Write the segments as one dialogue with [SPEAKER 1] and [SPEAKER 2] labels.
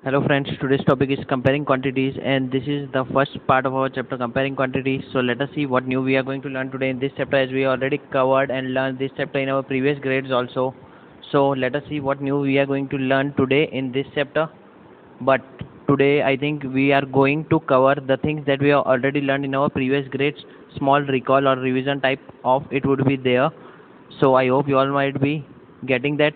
[SPEAKER 1] Hello friends, today's topic is comparing quantities and this is the first part of our chapter comparing quantities. So let us see what new we are going to learn today in this chapter as we already covered and learned this chapter in our previous grades also. So let us see what new we are going to learn today in this chapter. But today I think we are going to cover the things that we have already learned in our previous grades. Small recall or revision type of it would be there. So I hope you all might be getting that.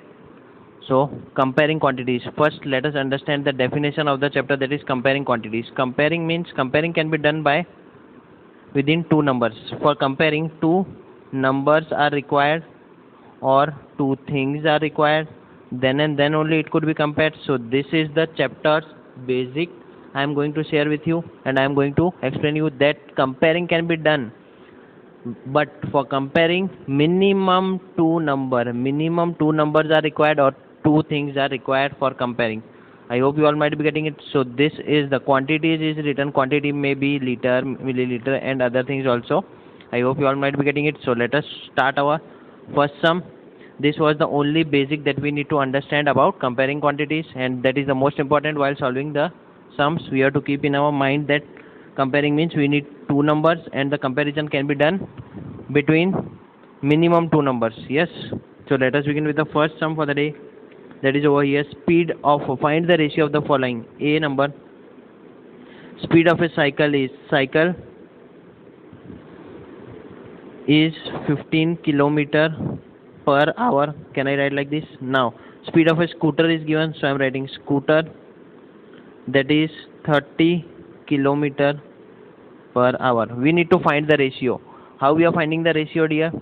[SPEAKER 1] So, comparing quantities. First, let us understand the definition of the chapter, that is comparing quantities. Comparing means comparing can be done by within two numbers. For comparing, two numbers are required or two things are required. Then and then only it could be compared. So, this is the chapter's basic I am going to share with you, and I am going to explain you that comparing can be done, but for comparing minimum two numbers are required or two things are required for comparing. I hope you all might be getting it. So this is the quantities is written, quantity may be liter, milliliter and other things also. I hope you all might be getting it. So let us start our first sum. This was the only basic that we need to understand about comparing quantities, and that is the most important while solving the sums. We have to keep in our mind that comparing means we need two numbers and the comparison can be done between minimum two numbers. Yes. So let us begin with the first sum for the day. That is over here. Speed of, find the ratio of the following. A number. Speed of a cycle is 15 kilometer per hour. Can I write like this? Now, speed of a scooter is given, so I am writing scooter, that is 30 kilometer per hour. We need to find the ratio. How we are finding the ratio, dear?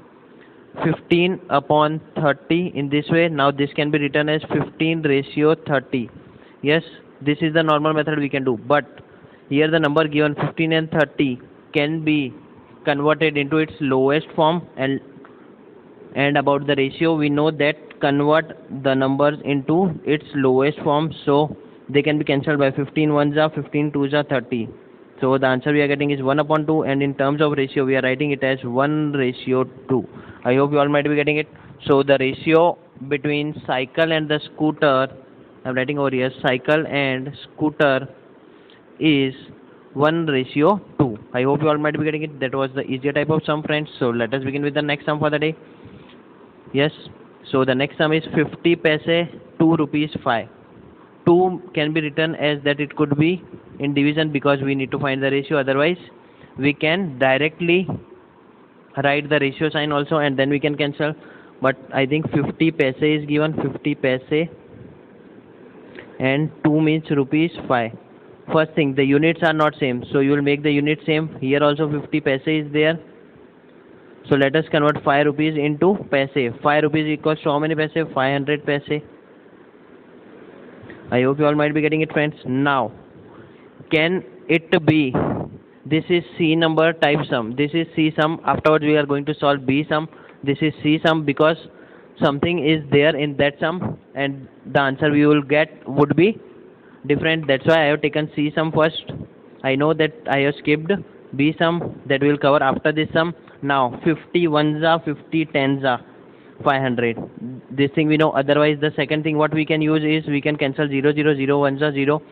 [SPEAKER 1] 15 upon 30 in this way. Now this can be written as 15 ratio 30. Yes, this is the normal method we can do, but here the number given 15 and 30 can be converted into its lowest form, and about the ratio we know that convert the numbers into its lowest form, so they can be cancelled by 15 ones are 15 twos are 30. So the answer we are getting is 1 upon 2, and in terms of ratio we are writing it as 1 ratio 2. I hope you all might be getting it. So the ratio between cycle and the scooter, I am writing over here, cycle and scooter is 1 ratio 2. I hope you all might be getting it. That was the easier type of sum, friends. So let us begin with the next sum for the day. Yes. So the next sum is 50 paise 2 rupees 5. 2 can be written as that it could be in division because we need to find the ratio, otherwise we can directly write the ratio sign also and then we can cancel, but I think 50 paise is given, 50 paise and 2 means rupees 5. First thing, the units are not same, so you will make the unit same. Here also 50 paise is there, so let us convert 5 rupees into paise. 5 rupees equals to how many paise? 500 paise. I hope you all might be getting it, friends. Now, can it be, this is C number type sum, this is C sum, afterwards we are going to solve B sum, this is C sum because something is there in that sum and the answer we will get would be different. That's why I have taken C sum first. I know that I have skipped B sum, that we will cover after this sum. Now 50 ones are 50 tens are 500. This thing we know. Otherwise the second thing what we can use is we can cancel 0 0 0 ones are 0,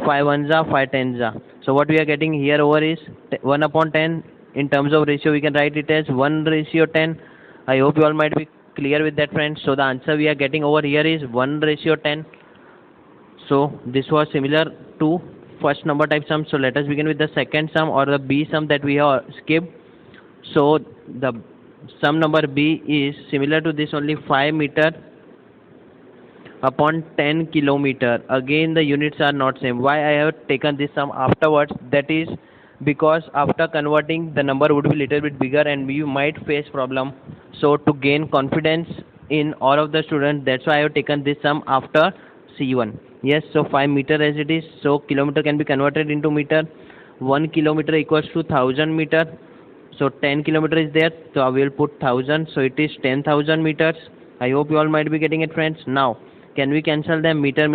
[SPEAKER 1] 5 ones are 5 tens are. So what we are getting here over is 1 upon 10. In terms of ratio we can write it as 1 ratio 10. I hope you all might be clear with that, friends. So the answer we are getting over here is 1 ratio 10. So this was similar to first number type sum. So let us begin with the second sum or the B sum that we have skipped. So the sum number B is similar to this only, 5 meter upon 10 kilometer. Again the units are not same. Why I have taken this sum afterwards? That is because after converting the number would be little bit bigger and you might face problem. So to gain confidence in all of the students, that's why I have taken this sum after C1. Yes, so 5 meter as it is, so kilometer can be converted into meter. 1 kilometer equals to 1000 meter. So 10 kilometer is there, so I will put 1000, so it is 10,000 meters. I hope you all might be getting it, friends. Now, can we cancel them? Meter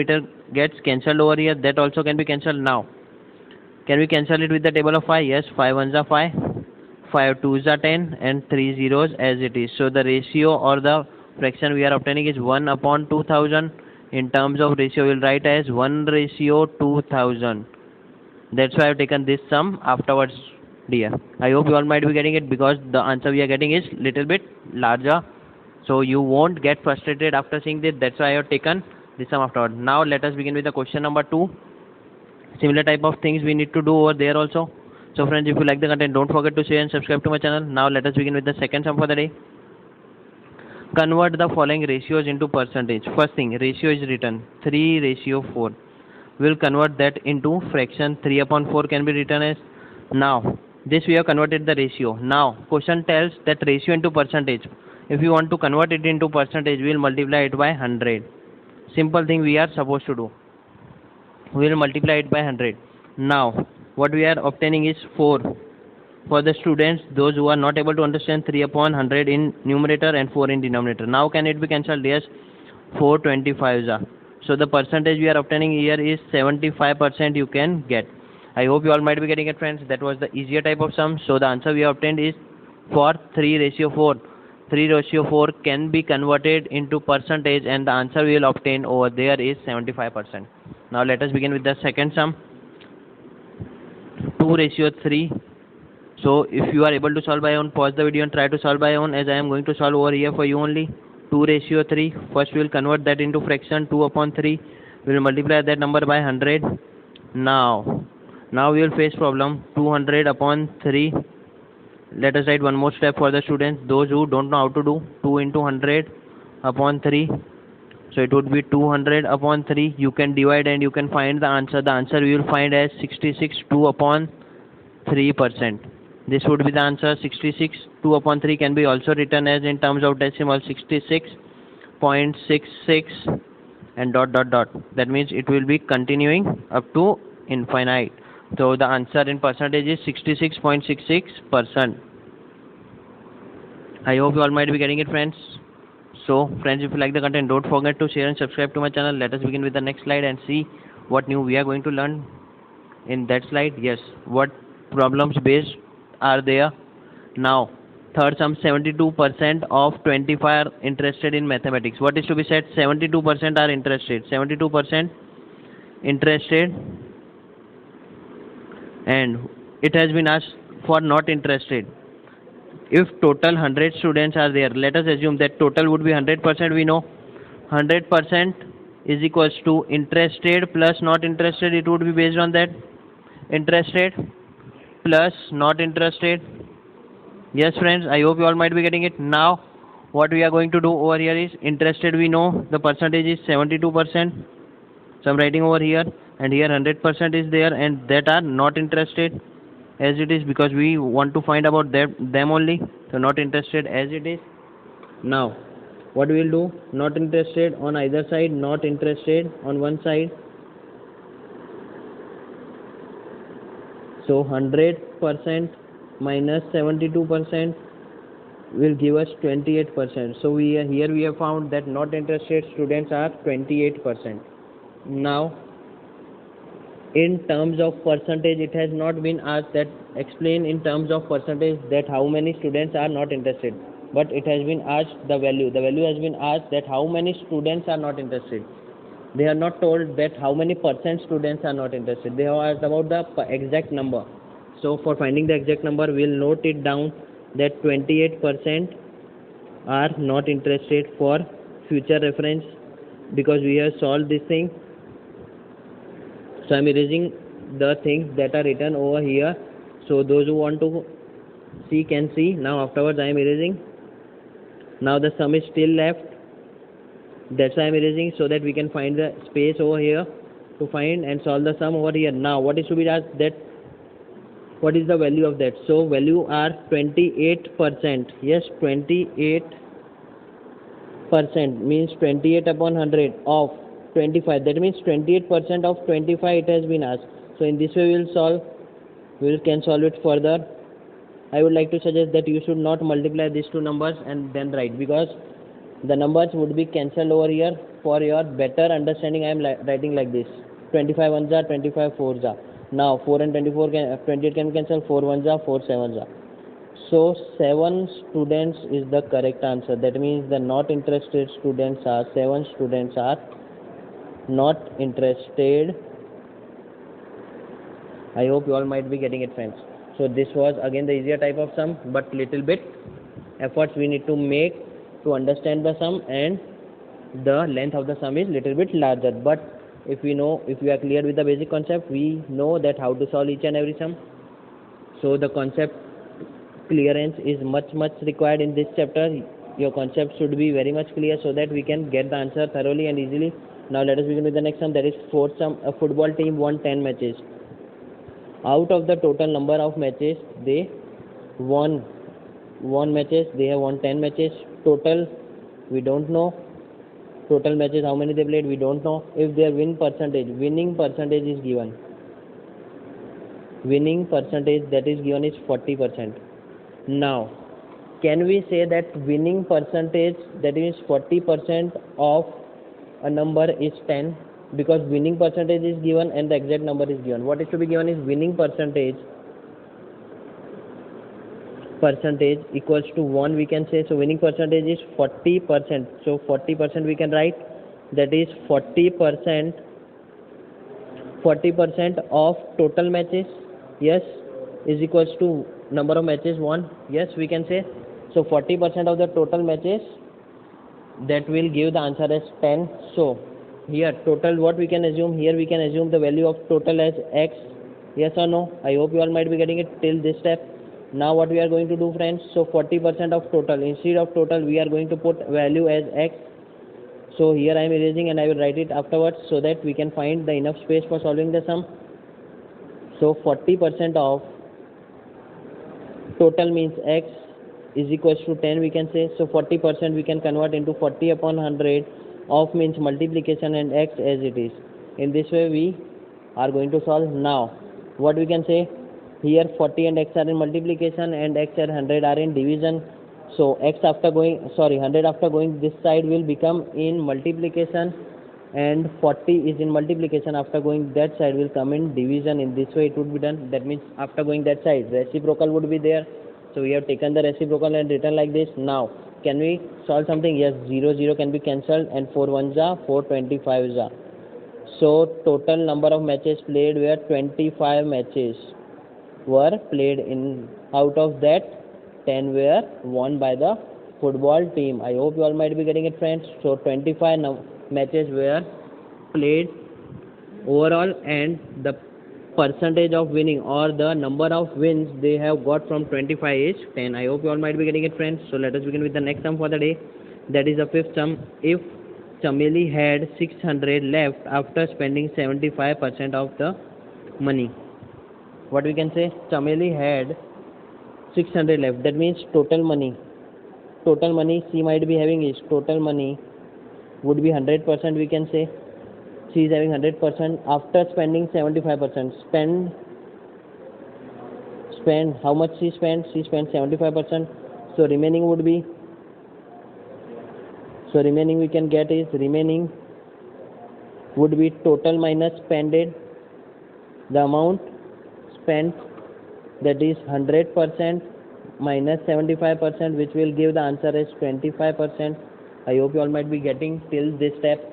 [SPEAKER 1] gets cancelled over here, that also can be cancelled. Now, can we cancel it with the table of 5? Yes, 5 ones are 5, 5 twos are 10 and 3 zeros as it is. So the ratio or the fraction we are obtaining is 1 upon 2000 In terms of ratio, we'll write as 1:2000. That's why I've taken this sum afterwards, dear. I hope you all might be getting it because the answer we are getting is little bit larger. So you won't get frustrated after seeing this. That's why I have taken this sum afterwards. Now let us begin with the question number 2. Similar type of things we need to do over there also. So friends, if you like the content, don't forget to share and subscribe to my channel. Now let us begin with the second sum for the day. Convert the following ratios into percentage. First thing, ratio is written 3:4. We'll convert that into fraction. 3/4 can be written as. Now this we have converted the ratio. Now question tells that ratio into percentage. If you want to convert it into percentage, we will multiply it by 100. Simple thing we are supposed to do. We will multiply it by 100. Now what we are obtaining is 4. For the students, those who are not able to understand 3/100 in numerator and 4 in denominator. Now can it be cancelled? Yes, 425s are. So the percentage we are obtaining here is 75% you can get. I hope you all might be getting it, friends. That was the easier type of sum. So the answer we have obtained is for 3:4. 3:4 can be converted into percentage and the answer we will obtain over there is 75%. Now let us begin with the second sum. 2:3. So if you are able to solve by own, pause the video and try to solve by own, as I am going to solve over here for you only. 2:3. First we will convert that into fraction. 2/3. We will multiply that number by 100. Now we will face problem. 200/3. Let us write one more step for the students, those who don't know how to do. 2 into 100/3. So it would be 200/3. You can divide and you can find the answer. The answer we will find as 66. 2/3%. This would be the answer. 66. 2/3 can be also written as in terms of decimal 66.66 and dot dot dot. That means it will be continuing up to infinite. So the answer in percentage is 66.66%. I hope you all might be getting it, friends. So friends, if you like the content, don't forget to share and subscribe to my channel. Let us begin with the next slide and see what new we are going to learn in that slide. Yes, what problems based are there. Now third sum, 72% of 25 are interested in mathematics. What is to be said? 72% are interested. 72% interested, and it has been asked for not interested. If total 100 students are there, let us assume that total would be 100%. We know 100% is equals to interested plus not interested. It would be based on that. Interested plus not interested. Yes, friends, I hope you all might be getting it. Now what we are going to do over here is interested. We know the percentage is 72%. So I'm writing over here, and here 100% is there, and that are not interested as it is, because we want to find about them only. So not interested as it is. Now what we will do, not interested on either side, not interested on one side. So 100% minus 72% will give us 28%. So we have found that not interested students are 28%. Now in terms of percentage, it has not been asked that explain in terms of percentage that how many students are not interested, but it has been asked the value. The value has been asked that how many students are not interested. They are not told that how many percent students are not interested. They have asked about the exact number. So for finding the exact number, we will note it down that 28% are not interested for future reference, because we have solved this thing. So I am erasing the things that are written over here. So those who want to see can see. Now afterwards I am erasing. Now the sum is still left. That's why I am erasing, so that we can find the space over here to find and solve the sum over here. Now what is to be asked, that what is the value of that? So value are 28%. Yes, 28% means 28/100 of 25. That means 28% of 25 it has been asked. So in this way we can solve it further. I would like to suggest that you should not multiply these two numbers and then write, because the numbers would be cancelled over here. For your better understanding, I am writing like this: 25 ones are 25 fours are. Now 4 and 28 can cancel. 4 ones are 4 sevens are. So 7 students is the correct answer. That means the not interested students are 7 students are not interested. I hope you all might be getting it, friends. So this was again the easier type of sum, but little bit efforts we need to make to understand the sum, and the length of the sum is little bit larger. But if we are clear with the basic concept, we know that how to solve each and every sum. So the concept clearance is much required in this chapter. Your concept should be very much clear so that we can get the answer thoroughly and easily. Now let us begin with the next sum, that is fourth sum. A football team won 10 matches. Out of the total number of matches they won matches, they have won 10 matches. Total we don't know. Total matches how many they played we don't know. If their winning percentage is given, winning percentage that is given is 40%. Now can we say that winning percentage, that is 40% of a number, is 10? Because winning percentage is given and the exact number is given. What is to be given is winning percentage equals to 1, we can say. So winning percentage is 40%. So 40% we can write, that is 40% of total matches, yes, is equals to number of matches won, yes, we can say. So 40% of the total matches, that will give the answer as 10. So here total, what we can assume, here we can assume the value of total as x, yes or no? I hope you all might be getting it till this step. Now what we are going to do, friends, so 40% of total, instead of total we are going to put value as x. So here I am erasing and I will write it afterwards so that we can find the enough space for solving the sum. So 40% of total means x is equals to 10, we can say. So 40% we can convert into 40 upon 100 of means multiplication and x as it is. In this way we are going to solve. Now what we can say, here 40 and x are in multiplication and x and 100 are in division. So x after going 100 after going this side will become in multiplication, and 40 is in multiplication, after going that side will come in division. In this way it would be done. That means after going that side reciprocal would be there. So we have taken the reciprocal and written like this. Now can we solve something? Yes, 0 can be cancelled and 4 1s are 4 25s are. So total number of matches played were 25 matches were played. In out of that 10 were won by the football team. I hope you all might be getting it, friends. So 25 matches were played overall, and the percentage of winning or the number of wins they have got from 25 is 10. I hope you all might be getting it, friends. So let us begin with the next sum for the day, that is the fifth sum. If Chameli had 600 left after spending 75% of the money, what we can say, Chameli had 600 left, that means total money she might be having is, total money would be 100%, we can say. She is having 100% after spending 75%. Spend how much she spent? She spent 75%. So remaining would be, we can get is, remaining would be total minus spended, the amount spent, that is 100% minus 75%, which will give the answer as 25%. I hope you all might be getting till this step.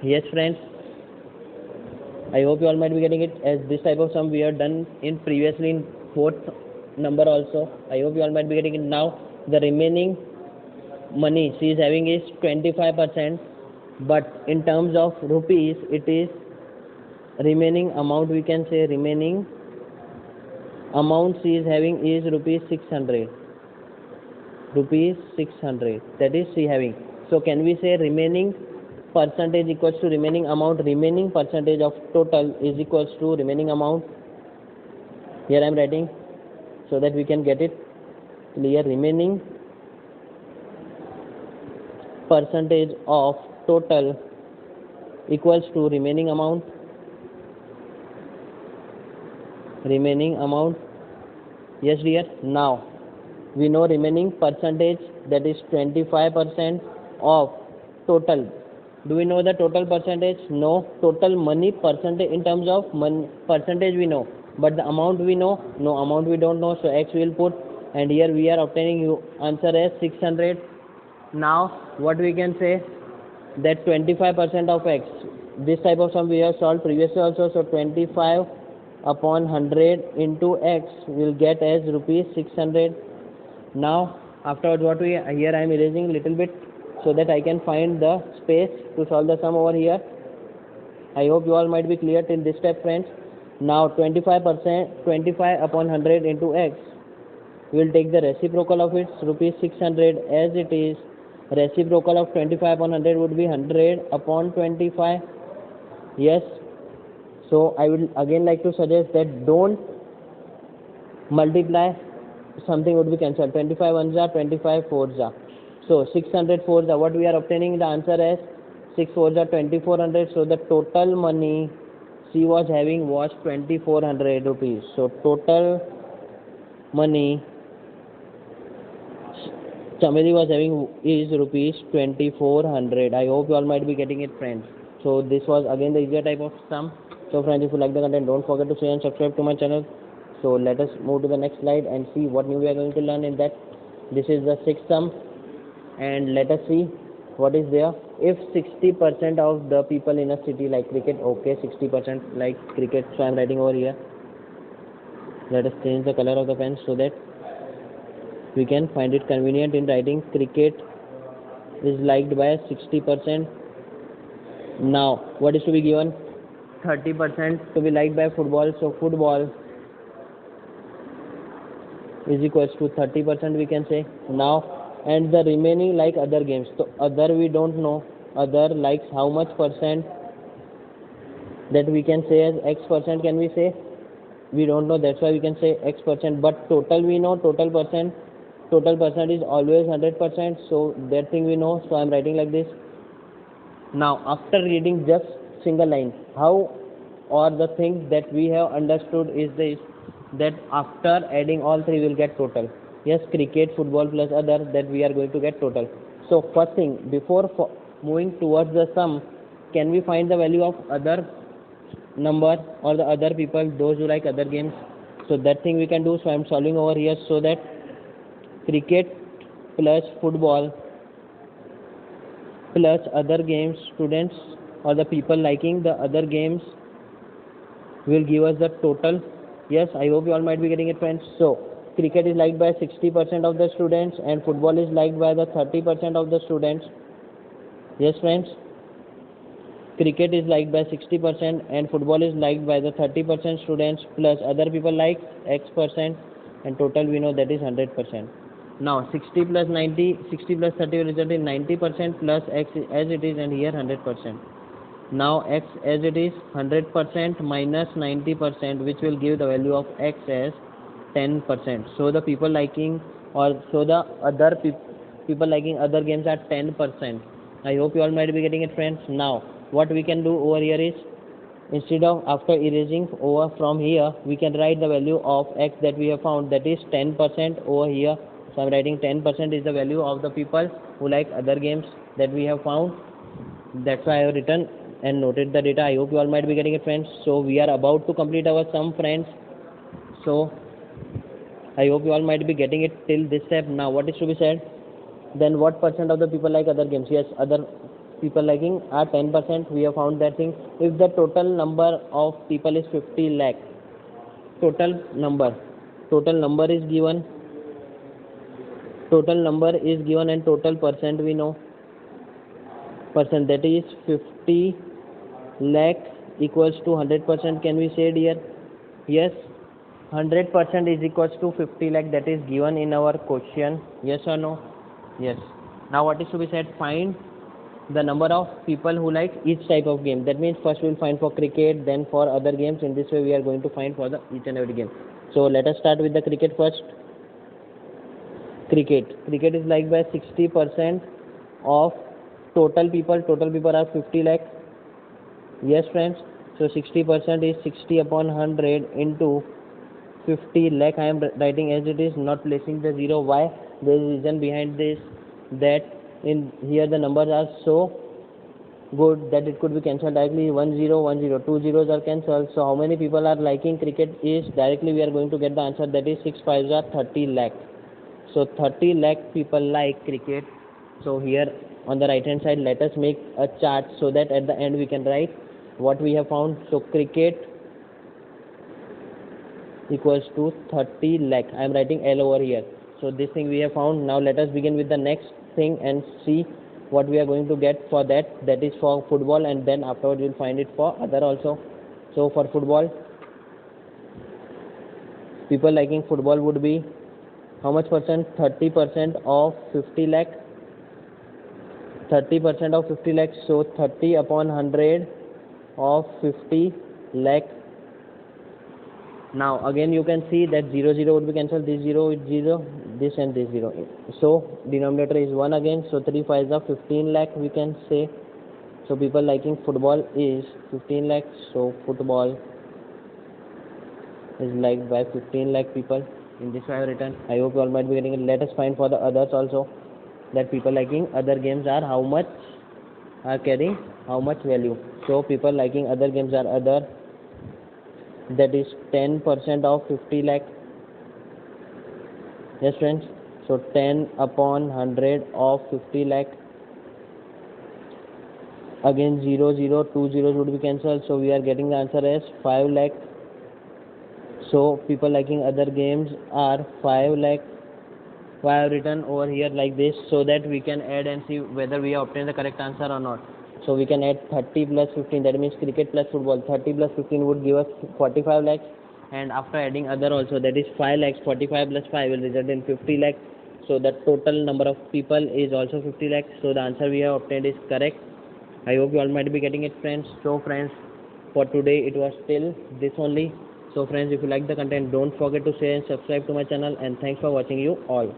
[SPEAKER 1] Yes, friends, I hope you all might be getting it, as this type of sum we have done in previously in fourth number also. I hope you all might be getting it. Now the remaining money she is having is 25%, but in terms of rupees it is remaining amount, we can say remaining amount she is having is rupees 600, that is she having. So can we say remaining percentage equals to remaining amount, remaining percentage of total is equals to remaining amount. Here I am writing so that we can get it clear. Remaining percentage of total equals to remaining amount. Yes dear. Now we know remaining percentage, that is 25% of total. Do we know the total percentage? No. Total money percentage, in terms of money percentage we know, but the amount we know? No, amount we don't know. So x we will put, and here we are obtaining answer as 600. Now what we can say, that 25% of x, this type of sum we have solved previously also. So 25 upon 100 into x will get as rupees 600. Now afterwards what we, here I am erasing little bit so that I can find the space to solve the sum over here. I hope you all might be clear till this step, friends. Now 25%, 25 upon 100 into x, we will take the reciprocal of its rupees 600 as it is. Reciprocal of 25 upon 100 would be 100 upon 25. Yes. So I would again like to suggest that don't multiply, something would be cancelled. 25 ones are 25 fours are. So 600 fours are, what we are obtaining the answer as 6 fours are 2400. So the total money she was having was 2400 rupees. So total money Chameli was having is rupees 2400. I hope you all might be getting it, friends. So this was again the easier type of sum. So friends, if you like the content, don't forget to share and subscribe to my channel. So let us move to the next slide and see what new we are going to learn in that. This is the sixth sum, and let us see what is there. If 60% of the people in a city like cricket, okay, 60% like cricket, so I am writing over here. Let us change the color of the pen so that we can find it convenient in writing. Cricket is liked by 60%. Now what is to be given? 30% to be liked by football. So football is equals to 30%, we can say. Now, and the remaining like other games. So other we don't know. Other likes how much percent, that we can say as x percent, can we say? We don't know, that's why we can say x percent. But total we know, total percent is always 100%. So that thing we know. So I am writing like this. Now after reading just single line, how, or the thing that we have understood is this, that after adding all three we will get total. Yes, cricket, football plus other, that we are going to get total. So first thing, before moving towards the sum, can we find the value of other number or the other people, those who like other games? So that thing we can do. So I am solving over here so that cricket plus football plus other games, students or the people liking the other games will give us the total. Yes, I hope you all might be getting it, friends. So cricket is liked by 60% of the students and football is liked by the 30% of the students. Yes, friends, cricket is liked by 60% and football is liked by the 30% students plus other people like x percent, and total we know that is 100%. Now 60 plus 90, 60 plus 30 will result in 90% plus x as it is, and here 100%. Now x as it is 100% minus 90%, which will give the value of x as 10%. So the people liking, or so the other people liking other games are 10%. I hope you all might be getting it, friends. Now what we can do over here is, instead of after erasing over from here, we can write the value of x that we have found, that is 10% over here. So I am writing 10% is the value of the people who like other games that we have found. That's why I have written and noted the data. I hope you all might be getting it, friends. So we are about to complete our sum, friends. So I hope you all might be getting it till this step. Now what is to be said? Then what percent of the people like other games? Yes, other people liking are 10%. We have found that thing. If the total number of people is 50 lakh, total number is given. Total number is given and total percent we know. Percent, that is 50 lakh equals to 100%. Can we say it here? Yes, 100% is equals to 50 lakh, that is given in our question. Yes or no? Yes. Now what is to be said? Find the number of people who like each type of game. That means first we will find for cricket, then for other games. In this way we are going to find for the each and every game. So let us start with the cricket first. Cricket is liked by 60% of total people. Total people are 50 lakh. Yes, friends. So 60% is 60 upon 100 into 50 lakh. I am writing as it is, not placing the zero. Why? There is a reason behind this, that in here the numbers are so good that it could be cancelled directly. 10 10, 2 zeros are cancelled. So how many people are liking cricket is directly we are going to get the answer, that is 6 5s are 30 lakh. So 30 lakh people like cricket. So here on the right hand side, let us make a chart so that at the end we can write what we have found. So cricket equals to 30 lakh. I am writing L over here. So this thing we have found. Now let us begin with the next thing and see what we are going to get for that. That is for football, and then afterwards we will find it for other also. So for football, people liking football would be how much percent? 30% of 50 lakh. 30% of 50 lakh. So 30 upon 100 of 50 lakh. Now again you can see that 0 0 would be cancelled, this 0 is 0, this and this 0, so denominator is 1 again. So 3 5s are 15 lakh we can say. So people liking football is 15 lakh. So football is liked by 15 lakh people. In this way I have written. I hope you all might be getting it. Let us find for the others also, that people liking other games are how much, are carrying how much value. So people liking other games are other, that is 10% of 50 lakh. Yes friends, so 10 upon 100 of 50 lakh. Again 0 0, 2 zeros would be cancelled, so we are getting the answer as 5 lakh. So people liking other games are 5 lakh. Why I have written over here like this, so that we can add and see whether we have obtained the correct answer or not. So we can add 30 plus 15, that means cricket plus football. 30 plus 15 would give us 45 lakhs, and after adding other also, that is 5 lakhs. 45 plus 5 will result in 50 lakhs. So the total number of people is also 50 lakhs. So the answer we have obtained is correct. I hope you all might be getting it friends. So friends, for today it was still this only. So friends, if you like the content, don't forget to share and subscribe to my channel, and thanks for watching you all.